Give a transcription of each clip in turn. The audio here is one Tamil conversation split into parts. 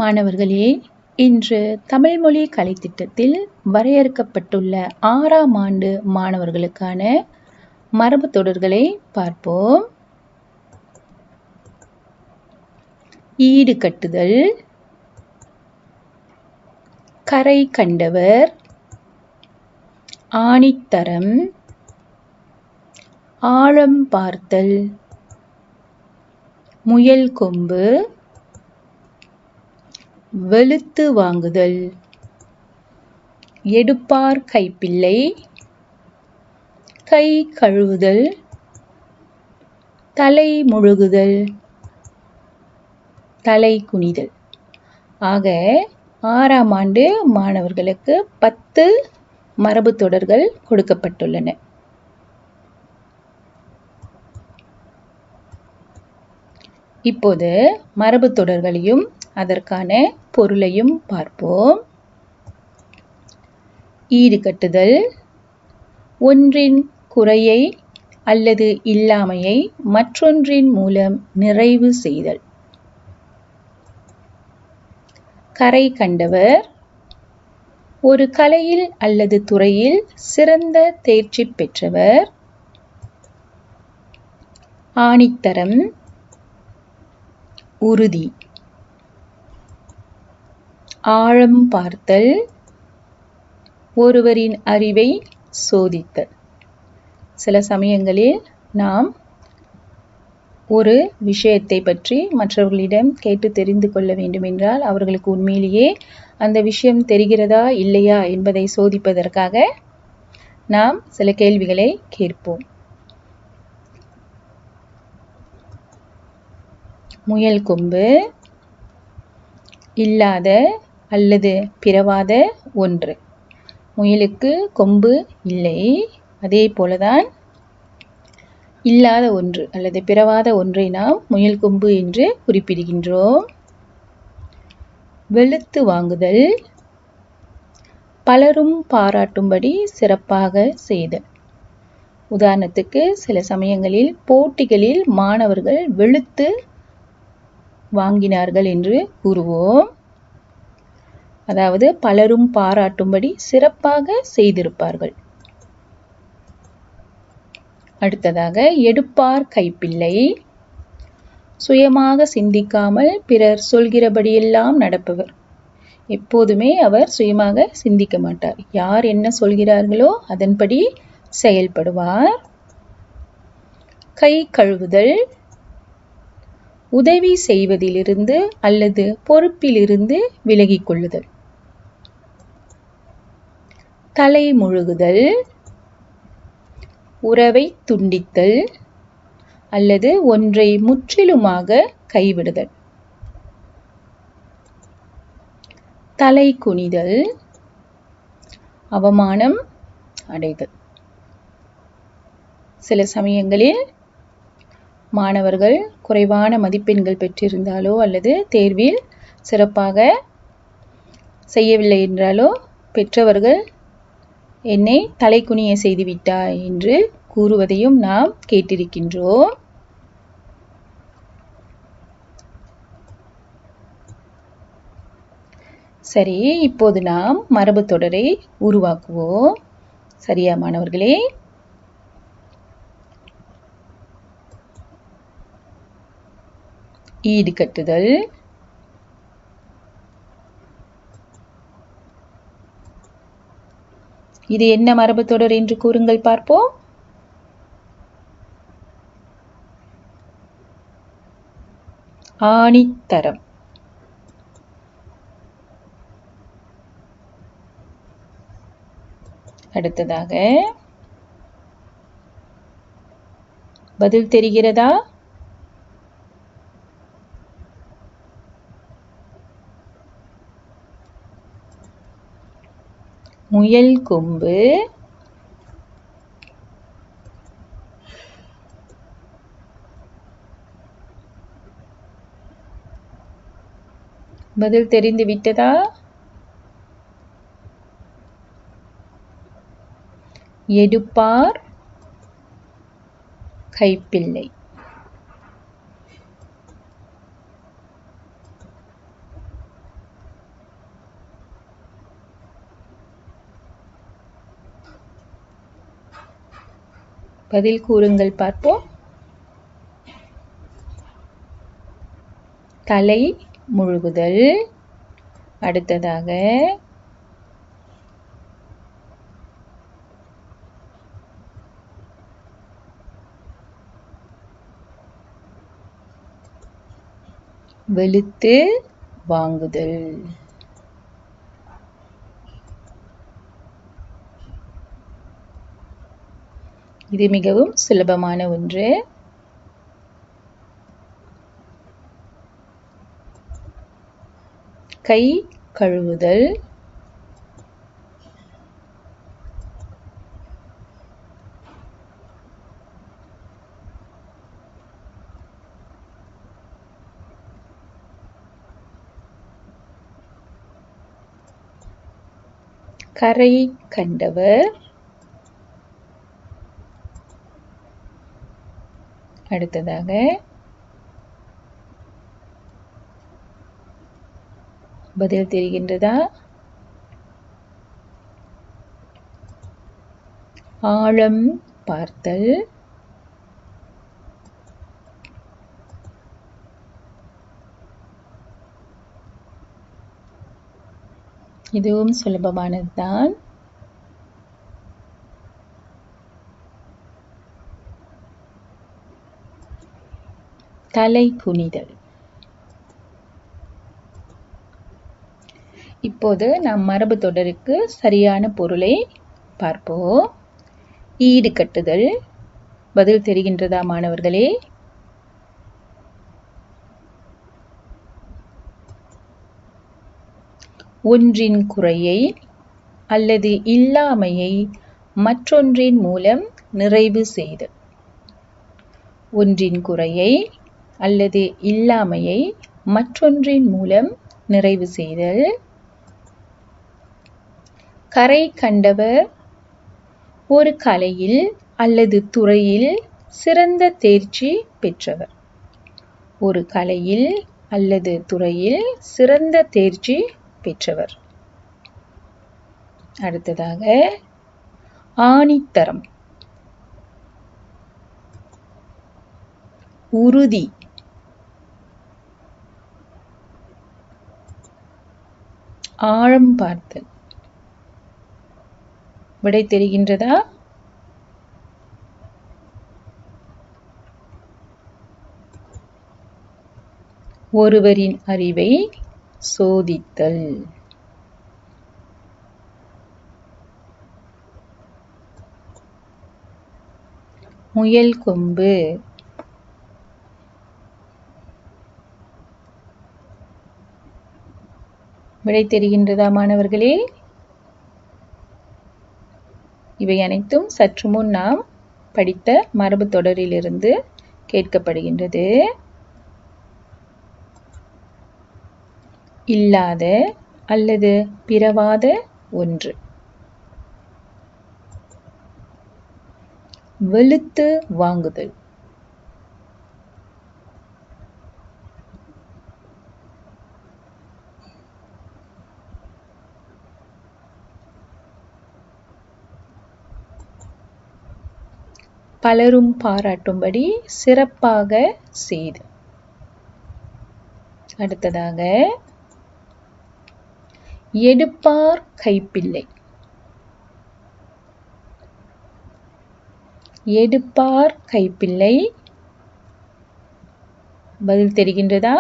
மாணவர்களே, இன்று தமிழ் மொழி கலைத்திட்டத்தில் வரையறுக்கப்பட்டுள்ள 6ஆம் ஆண்டு மாணவர்களுக்கான மரபுத் தொடர்களை பார்ப்போம். ஈடு கட்டுதல், கரை கண்டவர், ஆணித்தரம், ஆழம் பார்த்தல், முயல் கொம்பு, வெளுத்து வாங்குதல், எடுப்பார் கைப்பிள்ளை, கை கழுவுதல், தலை முழுகுதல், தலை குனிதல். ஆக 6ஆம் ஆண்டு மாணவர்களுக்கு 10 மரபு தொடர்கள் கொடுக்கப்பட்டுள்ளன. இப்போது மரபு தொடர்களையும் அதற்கான பொருளையும் பார்ப்போம். ஈடுகட்டுதல், ஒன்றின் குறையை அல்லது இல்லாமையை மற்றொன்றின் மூலம் நிறைவு செய்தல். கரை கண்டவர், ஒரு கலையில் அல்லது துறையில் சிறந்த தேர்ச்சி பெற்றவர். ஆணித்தரம், உறுதி. ஆழம் பார்த்தல், ஒருவரின் அறிவை சோதித்தல். சில சமயங்களில் நாம் ஒரு விஷயத்தை பற்றி மற்றவர்களிடம் கேட்டு தெரிந்து கொள்ள வேண்டும் என்றால் அவர்களுக்கு உண்மையிலேயே அந்த விஷயம் தெரிகிறதா இல்லையா என்பதை சோதிப்பதற்காக நாம் சில கேள்விகளை கேட்போம். முயல் கொம்பு, இல்லாத அல்லது பிறவாத ஒன்று. முயலுக்கு கொம்பு இல்லை, அதே போலதான் இல்லாத ஒன்று அல்லது பிறவாத ஒன்றை நாம் முயல் கொம்பு என்று குறிப்பிடுகின்றோம். வெளுத்து வாங்குதல், பலரும் பாராட்டும்படி சிறப்பாக செய்தல். உதாரணத்துக்கு சில சமயங்களில் போட்டிகளில் மாணவர்கள் வெளுத்து வாங்கினார்கள் என்று கூறுவோம். அதாவது பலரும் பாராட்டும்படி சிறப்பாக செய்திருப்பார்கள். அடுத்ததாக எடுப்பார் கைப்பிள்ளை, சுயமாக சிந்திக்காமல் பிறர் சொல்கிறபடியெல்லாம் நடப்பவர். எப்போதுமே அவர் சுயமாக சிந்திக்க மாட்டார். யார் என்ன சொல்கிறார்களோ அதன்படி செயல்படுவார். கை கழுவுதல், உதவி செய்வதிலிருந்து அல்லது பொறுப்பிலிருந்து விலகிக் கொள்ளுதல். தலை முழுகுதல், உறவை துண்டித்தல் அல்லது ஒன்றை முற்றிலுமாக கைவிடுதல். தலை குனிதல், அவமானம் அடைதல். சில சமயங்களில் மாணவர்கள் குறைவான மதிப்பெண்கள் பெற்றிருந்தாலோ அல்லது தேர்வில் சிறப்பாக செய்யவில்லை என்றாலோ பெற்றவர்கள் என்னை தலைகுனிய செய்துவிட்டாய் என்று கூறுவதையும் நாம் கேட்டிருக்கின்றோம். சரி, இப்போது நாம் மரபு தொடரை உருவாக்குவோம். சரியா மாணவர்களே? ஈடு கட்டுதல், இது என்ன மரபு தொடர் என்று கூறுங்கள் பார்ப்போம். ஆணித்தரம். அடுத்ததாக பதில் தெரிகிறதா? முயல் கொம்பு, பதில் தெரிந்து விட்டதா? எடுப்பார் கைப்பிள்ளை. பதில் கூறுங்கள் பார்ப்போம். தலை முழுகுதல். அடுத்ததாக வெளுத்து வாங்குதல். இது மிகவும் சுலபமான ஒன்று. கை கழுவுதல். கரை கண்டவர். அடுத்ததாக பதில் தெரிகின்றதா? ஆழம் பார்த்தல். இதுவும் சுலபமானதுதான். தலை குனிதல். இப்போது நாம் மரபு தொடருக்கு சரியான பொருளை பார்ப்போம். ஈடு கட்டுதல். பதில் தெரிகின்றதா மாணவர்களே? ஒன்றின் குறையை அல்லது இல்லாமையை மற்றொன்றின் மூலம் நிறைவு செய்தல். ஒன்றின் குறையை அல்லது இல்லாமையை மற்றொன்றின் மூலம் நிறைவு செய்தல். கரை கண்டவர் ஒரு கலையில் அல்லது துறையில் சிறந்த தேர்ச்சி பெற்றவர். ஒரு கலையில் அல்லது துறையில் சிறந்த தேர்ச்சி பெற்றவர். அடுத்ததாக ஆணித்தரம். உறுதி. ஆழம் பார்த்தல். விடை தெரிகின்றதா? ஒருவரின் அறிவை சோதித்தல். முயல் கொம்பு. விடை தெரிகின்றதா மாணவர்களே? இவை அனைத்தும் சற்று முன் நாம் படித்த மரபு தொடரிலிருந்து கேட்கப்படுகின்றது. இல்லாத அல்லது பிறவாத ஒன்று. வெளுத்து வாங்குதல். பலரும் பாராட்டும்படி சிறப்பாக செய்து. அடுத்ததாக எடுப்பார் கைப்பிள்ளை. எடுப்பார் கைப்பிள்ளை. பதில் தெரிகின்றதா?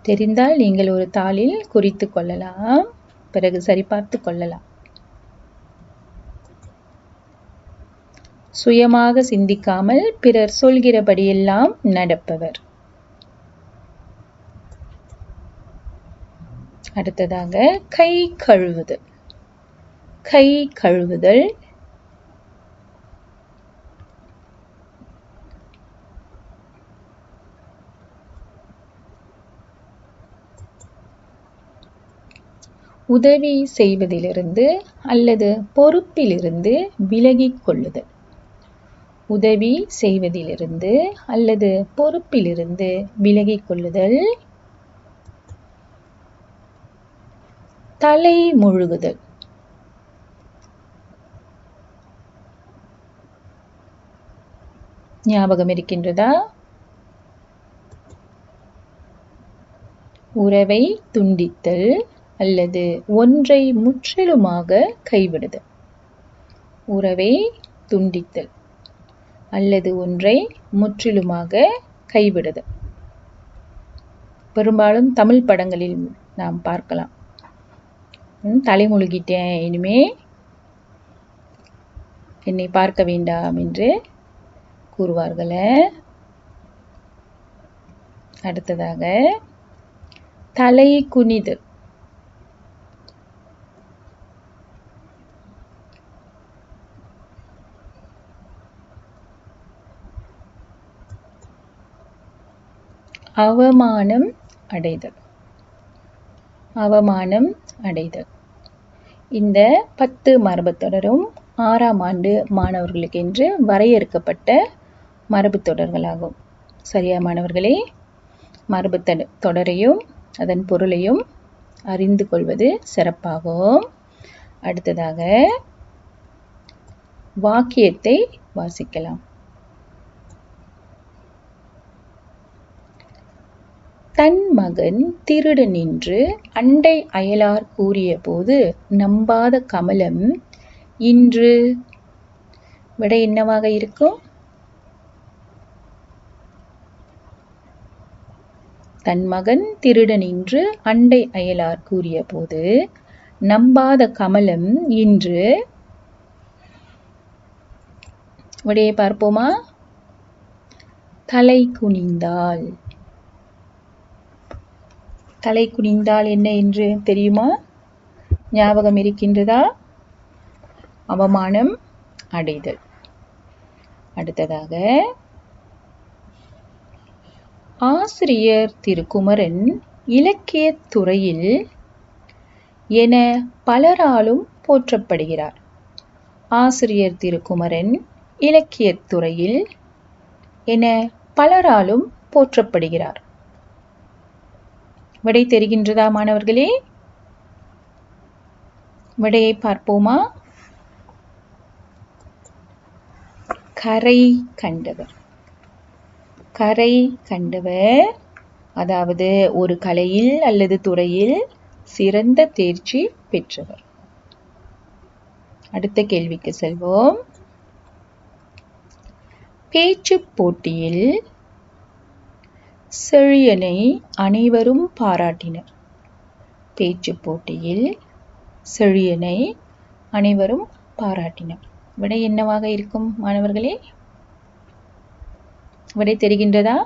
தெரிந்தால் நீங்கள் ஒரு தாளில் குறித்து கொள்ளலாம், பிறகு சரிபார்த்து கொள்ளலாம். சுயமாக சிந்திக்காமல் பிறர் சொல்கிறபடியெல்லாம் நடப்பவர். அடுத்ததாக கை கழுவுதல். கை கழுவுதல். உதவி செய்வதிலிருந்து அல்லது பொறுப்பிலிருந்து விலகிக் கொள்ளுதல். உதவி செய்வதிலிருந்து அல்லது பொறுப்பிலிருந்து விலகிக் கொள்ளுதல். தலை முழுகுதல். ஞாபகம் இருக்கின்றதா? உறவை துண்டித்தல் அல்லது ஒன்றை முற்றிலுமாக கைவிடுதல். உறவை துண்டித்தல் அல்லது ஒன்றை முற்றிலுமாக கைவிடுதல். பெரும்பாலும் தமிழ் படங்களில் நாம் பார்க்கலாம். தலைமுழுகிட்டேன், இனிமே என்னை பார்க்க வேண்டாம் என்று கூறுவார்கள. அடுத்ததாக தலை குனிதல். அவமானம் அடைதல். அவமானம் அடைதல். இந்த 10 மரபுத் தொடரும் 6ஆம் ஆண்டு மாணவர்களுக்கென்று வரையறுக்கப்பட்ட மரபுத் தொடர்களாகும். சரியா மாணவர்களே? மரபுத் தொடரையும் அதன் பொருளையும் அறிந்து கொள்வது சிறப்பாகும். அடுத்ததாக வாக்கியத்தை வாசிக்கலாம். தன் மகன் திருடன் என்று அண்டை அயலார் கூறிய போது நம்பாத கமலம் இன்று விடை என்னவாக இருக்கும்? தன் மகன் திருடன் என்று அண்டை அயலார் கூறிய போது நம்பாத கமலம் இன்று விடையை பார்ப்போமா? தலை குனிந்தாள். தலை குனிந்தால் என்ன என்று தெரியுமா? ஞாபகம் இருக்கின்றதா? அவமானம் அடைதல். அடுத்ததாக ஆசிரியர் திருக்குமரன் இலக்கியத் துறையில் என பலராலும் போற்றப்படுகிறார். ஆசிரியர் திருக்குமரன் இலக்கியத் துறையில் என பலராலும் போற்றப்படுகிறார். விடை தெரிகின்றதா மாணவர்களே? விடையை பார்ப்போமா? கரை கண்டவர். கரை கண்டவர், அதாவது ஒரு கலையில் அல்லது துறையில் சிறந்த தேர்ச்சி பெற்றவர். அடுத்த கேள்விக்கு செல்வோம். பேச்சுப் போட்டியில் செழியனை அனைவரும் பாராட்டினர். பேச்சுப் போட்டியில் செழியனை அனைவரும் பாராட்டினர். விடை என்னவாக இருக்கும் மாணவர்களே? விடை தெரிகின்றதா?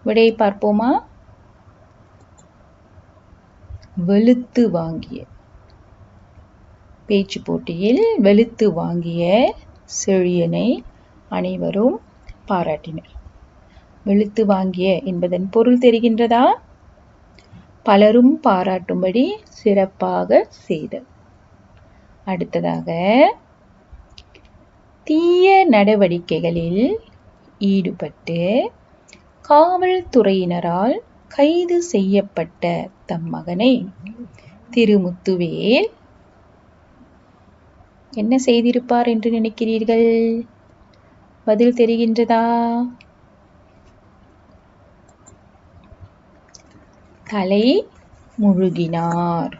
விடையை பார்ப்போமா? வெளுத்து வாங்கிய. பேச்சு போட்டியில் வெளுத்து வாங்கிய செழியனை அனைவரும் பாராட்டினர். வெளுத்து வாங்கிய என்பதன் பொருள் தெரிகின்றதா? பலரும் பாராட்டும்படி சிறப்பாக செய்தல். அடுத்ததாக தீய நடவடிக்கைகளில் ஈடுபட்டு காவல்துறையினரால் கைது செய்யப்பட்ட தம் மகனை திருமுத்துவேல் என்ன செய்திருப்பார் என்று நினைக்கிறீர்கள்? பதில் தெரிகின்றதா? தலை முழுகினார்.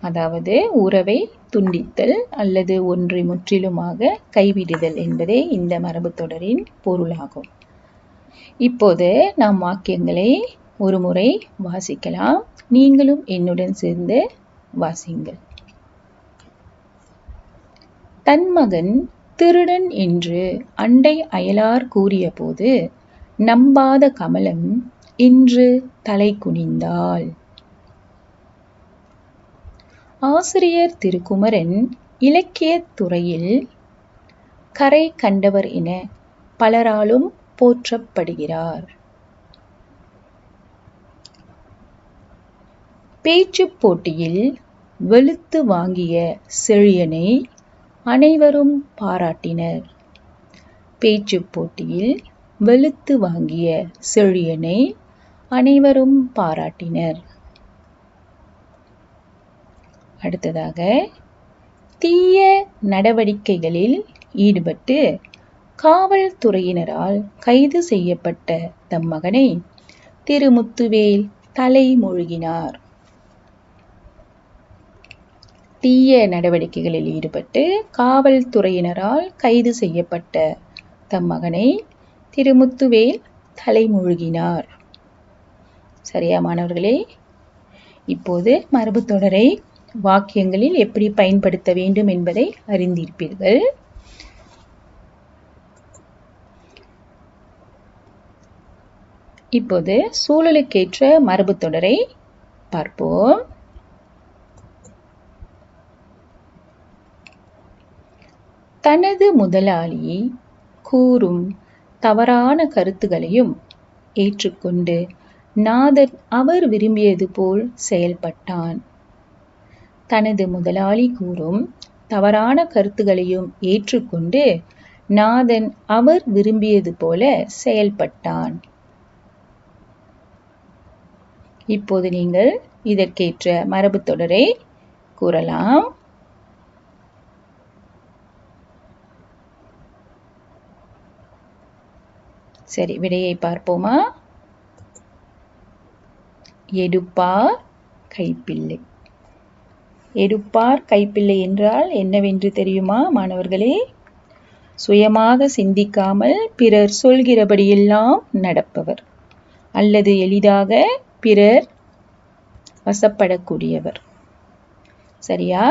அதாவது உறவை துண்டித்தல் அல்லது ஒன்றை முற்றிலுமாக கைவிடுதல் என்பதே இந்த மரபுத் தொடரின் பொருளாகும். இப்போது நாம் வாக்கியங்களை ஒரு முறை வாசிக்கலாம். நீங்களும் என்னுடன் சேர்ந்து வாசியுங்கள். தன் மகன் திருடன் என்று அண்டை அயலார் கூறிய போது நம்பாத கமலம் இன்று தலை குனிந்தாள். ஆசிரியர் திருக்குமரன் இலக்கியத் துறையில் கரை கண்டவர் என பலராலும் போற்றப்படுகிறார். பேச்சுப் போட்டியில் வெளுத்து வாங்கிய செழியனை அனைவரும் பாராட்டினர். பேச்சுப் போட்டியில் வெளுத்து வாங்கிய செழியனை அனைவரும் பாராட்டினர். அடுத்ததாக, தீய நடவடிக்கைகளில் ஈடுபட்டு காவல்துறையினரால் கைது செய்யப்பட்ட தம் மகனை திரு முத்துவேல் தலைமொழிகினார். தீய நடவடிக்கைகளில் ஈடுபட்டு காவல்துறையினரால் கைது செய்யப்பட்ட தம் மகனை திரு முத்துவேல் தலைமொழிகினார். சரியா மாணவர்களே? இப்போது மரபு தொடரை வாக்கியங்களில் எப்படி பயன்படுத்த வேண்டும் என்பதை அறிந்திருப்பீர்கள். இப்போது சூழலுக்கேற்ற மரபு தொடரை பார்ப்போம். தனது முதலாளி கூறும் தவறான கருத்துகளையும் ஏற்றுக்கொண்டு நாதன் அவர் விரும்பியது போல் செயல்பட்டான். தனது முதலாளி கூறும் தவறான கருத்துகளையும் ஏற்றுக்கொண்டு நாதன் அவர் விரும்பியது போல செயல்பட்டான். இப்போது நீங்கள் இதற்கேற்ற மரபு தொடரை கூறலாம். சரி, விடையை பார்ப்போமா? எடுப்பார் கைப்பிள்ளை. எடுப்பார் கைப்பிள்ளை என்றால் என்னவென்று தெரியுமா மாணவர்களே? சுயமாக சிந்திக்காமல் பிறர் சொல்கிறபடியெல்லாம் நடப்பவர், அல்லது எளிதாக பிறர் வசப்படக்கூடியவர். சரியா?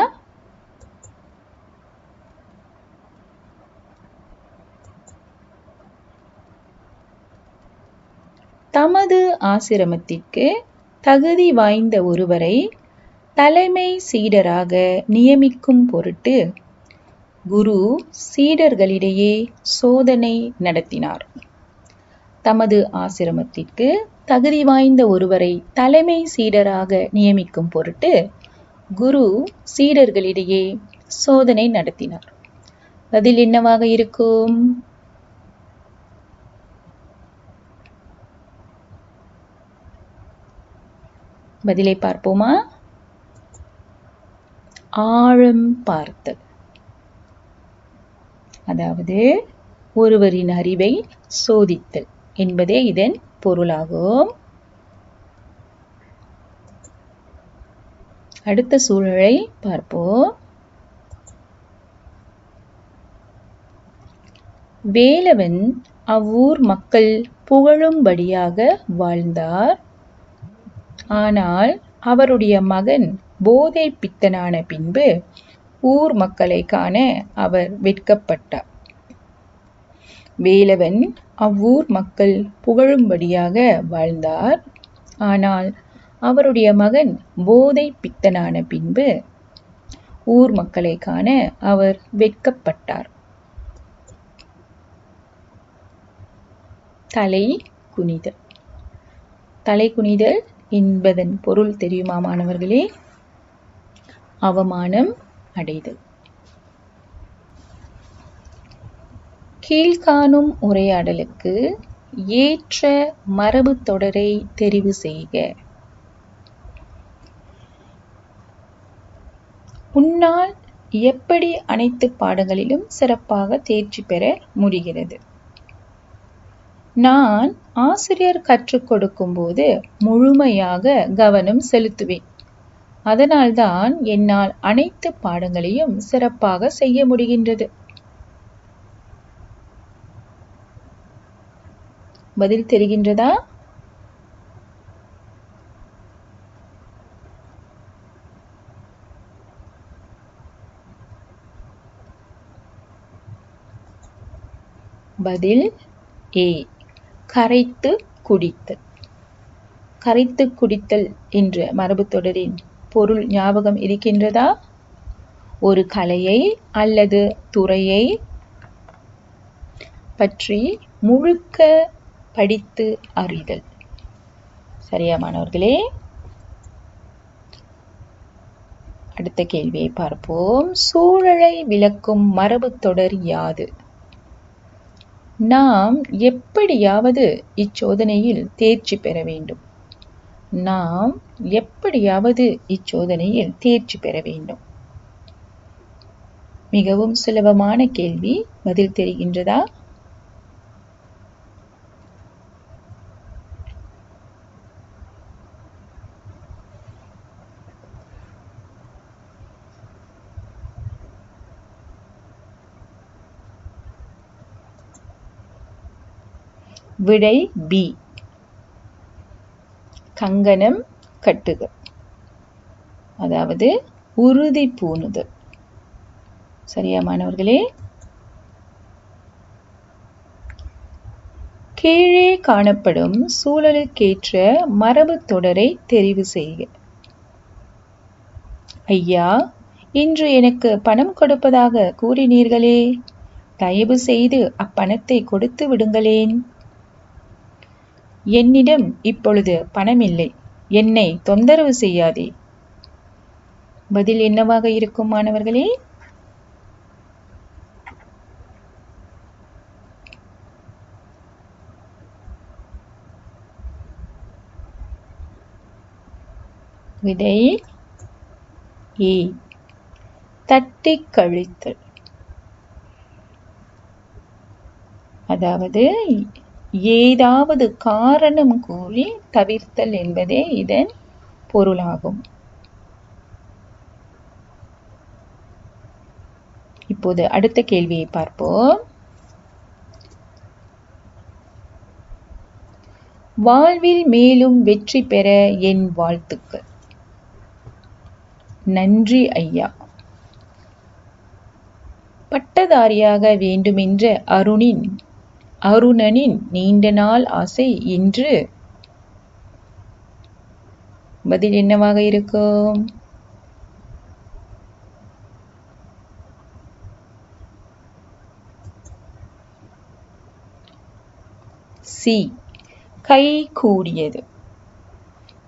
தமது ஆசிரமத்திற்கு தகுதி வாய்ந்த ஒருவரை தலைமை சீடராக நியமிக்கும் பொருட்டு குரு சீடர்களிடையே சோதனை நடத்தினார். தமது ஆசிரமத்திற்கு தகுதி வாய்ந்த ஒருவரை தலைமை சீடராக நியமிக்கும் பொருட்டு குரு சீடர்களிடையே சோதனை நடத்தினார். பதில் என்னவாக இருக்கும்? பதிலை பார்ப்போமா? ஆழம் பார்த்தல். அதாவது ஒருவரின் அறிவை சோதித்தல் என்பதே இதன் பொருளாகும். அடுத்த சூழலை பார்ப்போம். வேலவன் அவ்வூர் மக்கள் புகழும்படியாக வாழ்ந்தார். ஆனால் அவருடைய மகன் போதை பித்தனான பின்பு ஊர் மக்களை காண அவர் வெட்கப்பட்டார். வேலவன் அவ்வூர் மக்கள் புகழும்படியாக வாழ்ந்தார். ஆனால் அவருடைய மகன் போதை பித்தனான பின்பு ஊர் மக்களை காண அவர் வெட்கப்பட்டார். தலை குனிதல். தலை குனிதல் என்பதன் பொருள் தெரியுமா மாணவர்களே? அவமானம் அடைதல். கீழ்காணும் உரையாடலுக்கு ஏற்ற மரபு தொடரை தெரிவு செய்க. உன்னால் எப்படி அனைத்து பாடங்களிலும் சிறப்பாக தேர்ச்சி பெற முடிகிறது? நான் ஆசிரியர் கற்றுக் கொடுக்கும் போது முழுமையாக கவனம் செலுத்துவேன். அதனால்தான் என்னால் அனைத்து பாடங்களையும் சிறப்பாக செய்ய முடிகின்றது. பதில் தெரிகின்றதா? பதில் ஏ, கரைத்து குடித்தல். கரைத்து குடித்தல் என்ற மரபு தொடரின் பொருள் ஞாபகம் இருக்கின்றதா? ஒரு கலையை அல்லது துறையை பற்றி முழுக்க படித்து அறிதல். சரியா மாணவர்களே? அடுத்த கேள்வியை பார்ப்போம். சூழலை விளக்கும் மரபு தொடர் யாது? நாம் எப்படியாவது இச்சோதனையில் தேர்ச்சி பெற வேண்டும். நாம் எப்படியாவது இச்சோதனையில் தேர்ச்சி பெற வேண்டும். மிகவும் சுலபமான கேள்வி. பதில் தெரிகின்றதா? விடை பி. கங்கணம் கட்டுதல், அதாவது உறுதி பூணுதல். சரியா மாணவர்களே? கீழே காணப்படும் சூழலுக்கேற்ற மரபு தொடரை தெரிவு செய்க. ஐயா, இன்று எனக்கு பணம் கொடுப்பதாக கூறினீர்களே, தயவு செய்து அப்பணத்தை கொடுத்து விடுங்களேன். என்னிடம் இப்பொழுது பணமில்லை, என்னை தொந்தரவு செய்யாதே. பதில் என்னவாக இருக்கும் மாணவர்களே? விடை ஏ. தட்டி கழித்தல், அதாவது ஏதாவது காரணம் கூறி தவிர்த்தல் என்பதே இதன் பொருளாகும். இப்போது அடுத்த கேள்வியை பார்ப்போம். வாழ்வில் மேலும் வெற்றி பெற என் வாழ்த்துக்கள். நன்றி ஐயா. பட்டதாரியாக வேண்டுமென்ற அருணனின் நீண்ட நாள் ஆசை இன்று. பதில் என்னவாக இருக்கும்? சி. கை கூடியது.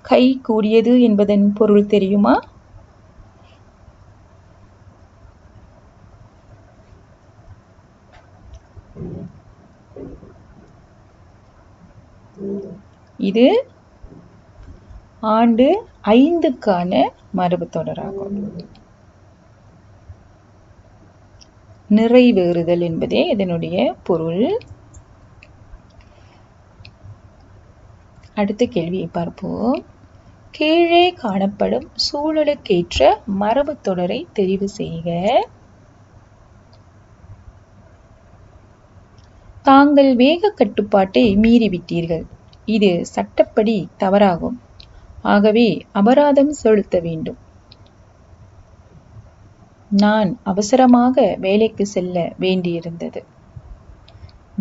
கை கூடியது என்பதன் பொருள் தெரியுமா? இது ஆண்டு 5க்கான மரபு தொடராகும். நிறைவேறுதல் என்பதே இதனுடைய பொருள். அடுத்த கேள்வியை பார்ப்போம். கீழே காணப்படும் சூழலுக்கேற்ற மரபு தொடரை தெரிவு செய்க. தாங்கள் வேக கட்டுப்பாட்டை மீறிவிட்டீர்கள். இது சட்டப்படி தவறாகும். ஆகவே அபராதம் செலுத்த வேண்டும். நான் அவசரமாக வேலைக்கு செல்ல வேண்டியிருந்தது.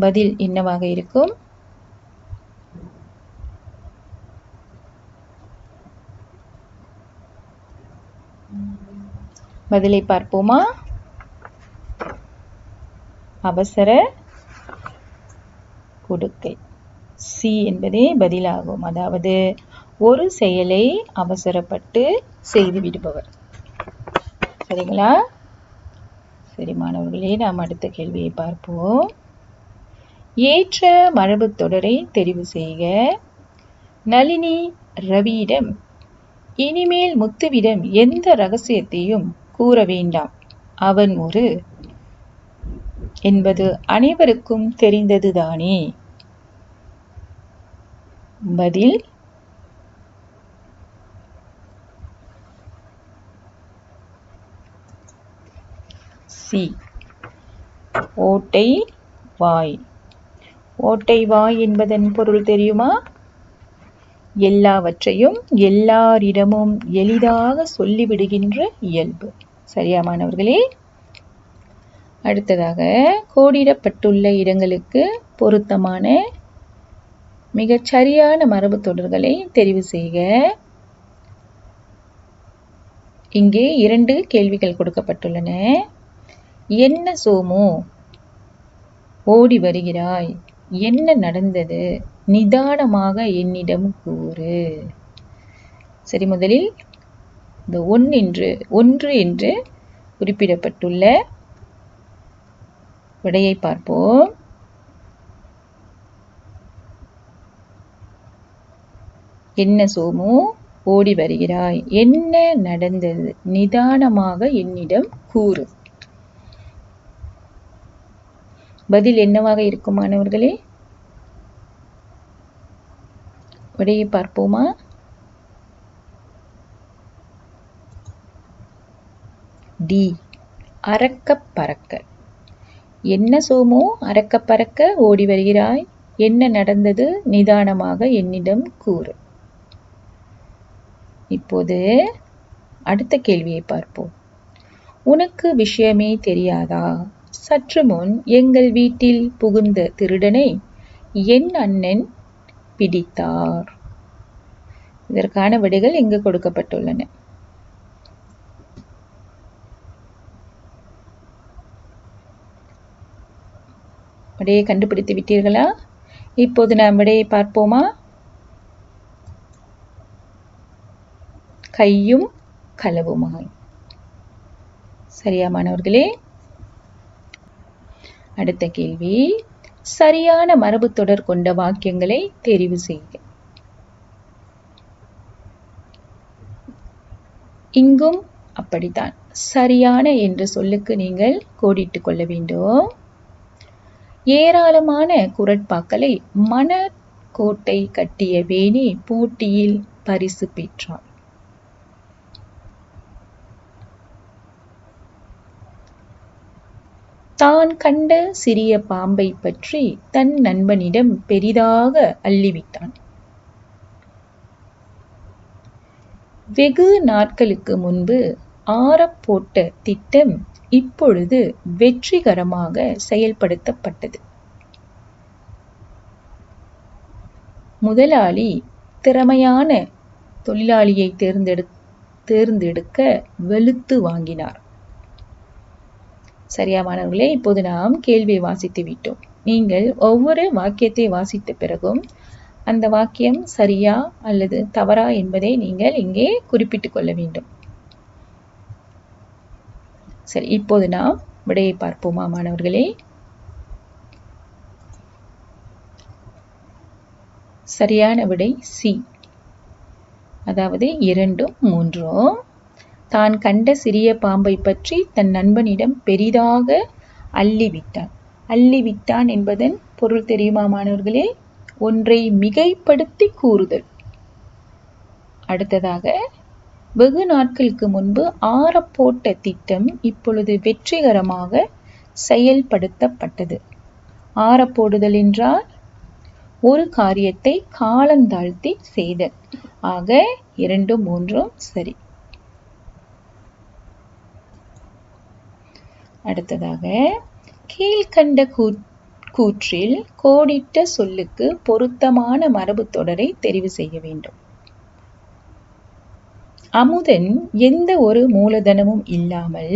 பதில் என்னவாக இருக்கும்? பதிலை பார்ப்போமா? அவசர கொடுக்கை. சி என்பதே பதிலாகும். அதாவது ஒரு செயலை அவசரப்பட்டு செய்து விடுபவர். சரிங்களா? சரி மாணவர்களே, நாம் அடுத்த கேள்வியை பார்ப்போம். ஏற்ற மரபு தொடரை தெரிவு செய்க. நளினி ரவியிடம் இனிமேல் முத்துவிடம் எந்த ரகசியத்தையும் கூற வேண்டாம், அவன் ஒரு என்பது அனைவருக்கும் தெரிந்ததுதானே. பதில் சி. ஓட்டை வாய். ஓட்டை வாய் என்பதன் பொருள் தெரியுமா? எல்லாவற்றையும் எல்லாரிடமும் எளிதாக சொல்லிவிடுகின்ற இயல்பு. சரியா மாணவர்களே? அடுத்ததாக கோடிடப்பட்டுள்ள இடங்களுக்கு பொருத்தமான மிகச் சரியான மரபு தொடர்களை தெரிவு செய்க. இங்கே 2 கேள்விகள் கொடுக்கப்பட்டுள்ளன. என்ன சோமு, ஓடி வருகிறாய்? என்ன நடந்தது? நிதானமாக என்னிடம் கூறு. சரி, முதலில் இந்த ஒன்று என்று குறிப்பிடப்பட்டுள்ள விடையை பார்ப்போம். என்ன சோமு ஓடி வருகிறாய், என்ன நடந்தது, நிதானமாக என்னிடம் கூறு. பதில் என்னவாக இருக்கும் மாணவர்களே? விடையை பார்ப்போமா? டி, அறக்க பறக்க. என்ன சோமு அறக்க பறக்க ஓடி வருகிறாய், என்ன நடந்தது, நிதானமாக என்னிடம் கூறு. இப்போது அடுத்த கேள்வியை பார்ப்போம். உனக்கு விஷயமே தெரியாதா, சற்று முன் எங்கள் வீட்டில் புகுந்த திருடனை என் அண்ணன் பிடித்தார். இதற்கான விடைகள் இங்கு கொடுக்கப்பட்டுள்ளன. விடையை கண்டுபிடித்து விட்டீர்களா? இப்போது நாம் விடையை பார்ப்போமா? கையும் களவுமாய். சரியா மாணவர்களே? அடுத்த கேள்வி, சரியான மரபு தொடர் கொண்ட வாக்கியங்களை தெரிவு செய்க. இங்கும் அப்படித்தான். சரியான என்ற சொல்லுக்கு நீங்கள் கோடிட்டுக் கொள்ள வேண்டும். ஏராளமான குறட்பாக்களை மணக்கோட்டை கட்டிய வேணி போட்டியில் பரிசு பெற்றார். தான் கண்ட சிறிய பாம்பை பற்றி தன் நண்பனிடம் பெரிதாக அள்ளிவிட்டான். வெகு நாட்களுக்கு முன்பு ஆறப்போட்ட திட்டம் இப்பொழுது வெற்றிகரமாக செயல்படுத்தப்பட்டது. முதலாளி திறமையான தொழிலாளியை தேர்ந்தெடுக்க வெளுத்து வாங்கினார். சரியா மாணவர்களே? இப்போது நாம் கேள்வியை வாசித்து விட்டோம். நீங்கள் ஒவ்வொரு வாக்கியத்தை வாசித்த பிறகும் அந்த வாக்கியம் சரியா அல்லது தவறா என்பதை நீங்கள் இங்கே குறிப்பிட்டுக் கொள்ள வேண்டும். சரி, இப்போது நாம் விடையை பார்ப்போமா மாணவர்களே? சரியான விடை சி, அதாவது 2ம் 3ம். தான் கண்ட சிறிய பாம்பை பற்றி தன் நண்பனிடம் பெரிதாக அள்ளிவிட்டான். அள்ளிவிட்டான் என்பதன் பொருள் தெரியுமா மாணவர்களே? ஒன்றை மிகைப்படுத்தி கூறுதல். அடுத்ததாக, வெகு நாட்களுக்கு முன்பு ஆறப்போட்ட திட்டம் இப்பொழுது வெற்றிகரமாக செயல்படுத்தப்பட்டது. ஆறப்போடுதல் என்றால் ஒரு காரியத்தை காலந்தாழ்த்தி செய்தல். ஆக 2ம் 3ம் சரி. அடுத்ததாக, கீழ்கண்ட கூற்றில் கோடிட்ட சொல்லுக்கு பொருத்தமான மரபு தொடரை தெரிவு செய்ய வேண்டும். அமுதன் எந்த ஒரு மூலதனமும் இல்லாமல்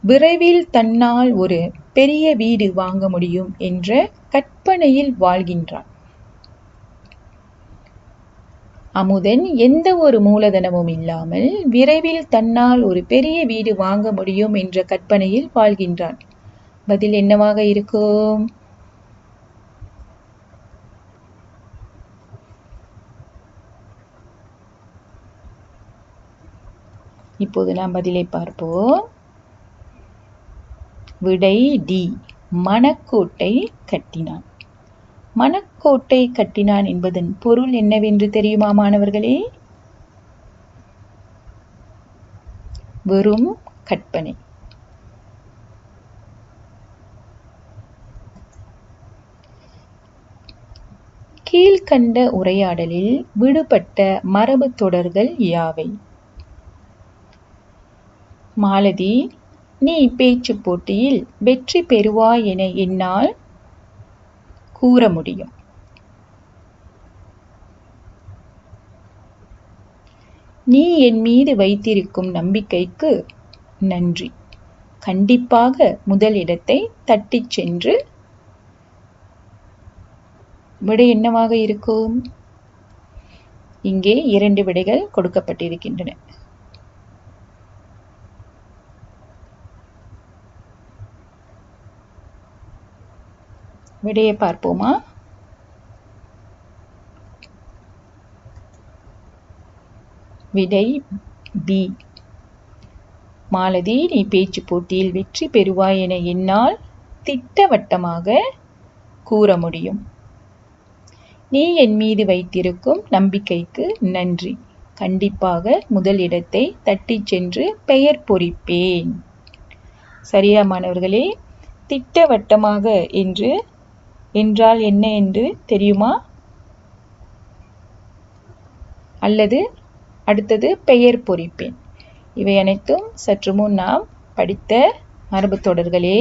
விரைவில் தன்னால் ஒரு பெரிய வீடு வாங்க முடியும் என்ற கற்பனையில் வாழ்கின்றான். அமுதன் எந்த ஒரு மூலதனமும் இல்லாமல் விரைவில் தன்னால் ஒரு பெரிய வீடு வாங்க முடியும் என்ற கற்பனையில் வாழ்கின்றான். பதில் என்னவாக இருக்கும்? இப்போது நாம் பதிலை பார்ப்போம். விடை டி, மணக்கோட்டை கட்டினான். மணக்கோட்டை கட்டினான் என்பதன் பொருள் என்னவென்று தெரியுமா மாணவர்களே? வெறும் கற்பனை. கீழ்கண்ட உரையாடலில் விடுபட்ட மரபு தொடர்கள் யாவை? மாலதி, நீ பேச்சு போட்டியில் வெற்றி பெறுவாய் என என்னால் கூற முடியும். நீ என் மீது வைத்திருக்கும் நம்பிக்கைக்கு நன்றி. கண்டிப்பாக முதலிடத்தை தட்டிச் சென்று. விடை என்னவாக இருக்கும்? இங்கே 2 விடைகள் கொடுக்கப்பட்டிருக்கின்றன. விடையை பார்ப்போமா? விடை பி. மாலதி, நீ பேச்சு போட்டியில் வெற்றி பெறுவாய் என என்னால் திட்டவட்டமாக கூற முடியும். நீ என் மீது வைத்திருக்கும் நம்பிக்கைக்கு நன்றி. கண்டிப்பாக முதல் இடத்தை தட்டிச் சென்று பெயர் பொறிப்பேன். சரியா மாணவர்களே? திட்டவட்டமாக என்றால் என்ன என்று தெரியுமா? அல்லது அடுத்தது பெயர் பொறிப்பேன். இவை அனைத்தும் சற்று முன் நாம் படித்த மரபு தொடர்களே.